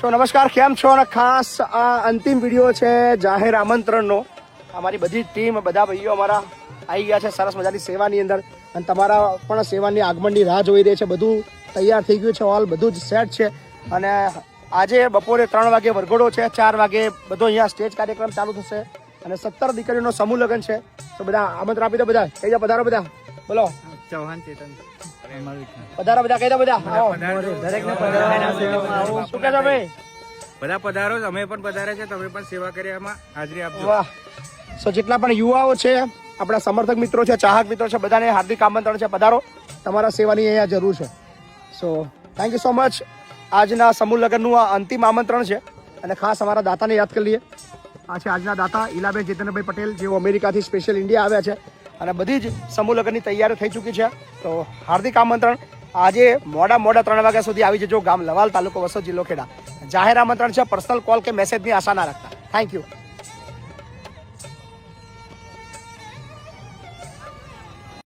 તો નમસ્કાર, કેમ છો? અને ખાસ આ અંતિમ વિડીયો છે જાહેર આમંત્રણનો. અમારી બધી ટીમ, બધા ભાઈઓ અમારા આવી ગયા છે સરસ મજાની સેવાની અંદર, અને તમારા પણ સેવાની આગમનની રાહ જોઈ રહી છે. બધું તૈયાર થઈ ગયું છે, હોલ બધું જ સેટ છે. અને આજે બપોરે 3 વાગે વરઘોડો છે, 4 વાગે બધો અહીંયા સ્ટેજ કાર્યક્રમ ચાલુ થશે. અને 17 દીકરીઓનો સમૂહ લગ્ન છે. તો બધા આમંત્રણ આપી દો, બધા કહી દો પધારો. બધા બોલો, ચૌહાણ ચેતન પધારો, બધા કહી દો, બધા દરેકને શું કહેજો ભાઈ? બધા પધારો, અમે પણ પધારે છે, તમે પણ સેવા કરવામાં હાજરી આપજો. વાહ. સો જેટલા પણ યુવાઓ છે, આપણા સમર્થક મિત્રો છે, ચાહક મિત્રો છે, બધાને હાર્દિક આમંત્રણ છે, પધારો. તમારા સેવાની અહીંયા જરૂર છે. So thank you so much. આજના સમૂહ લગ્નનું આ અંતિમ આમંત્રણ છે. અને ખાસ અમારા દાતાને યાદ કરી લઈએ. આ છે આજના દાતા ઈલાબેન જીતેન્દ્રભાઈ પટેલ, જેઓ અમેરિકાથી સ્પેશિયલ ઇન્ડિયા આવ્યા છે. અને બધી જ સમૂહ લગ્નની તૈયારી થઈ ચૂકી છે. તો હાર્દિક આમંત્રણ. આજે મોડા 3 વાગ્યા સુધી આવી જજો. ગામ લવાલ, તાલુકો વસોદ, જિલ્લો ખેડા. જાહેર આમંત્રણ છે. પર્સનલ કોલ કે મેસેજની આશા ના રાખતા. Thank you.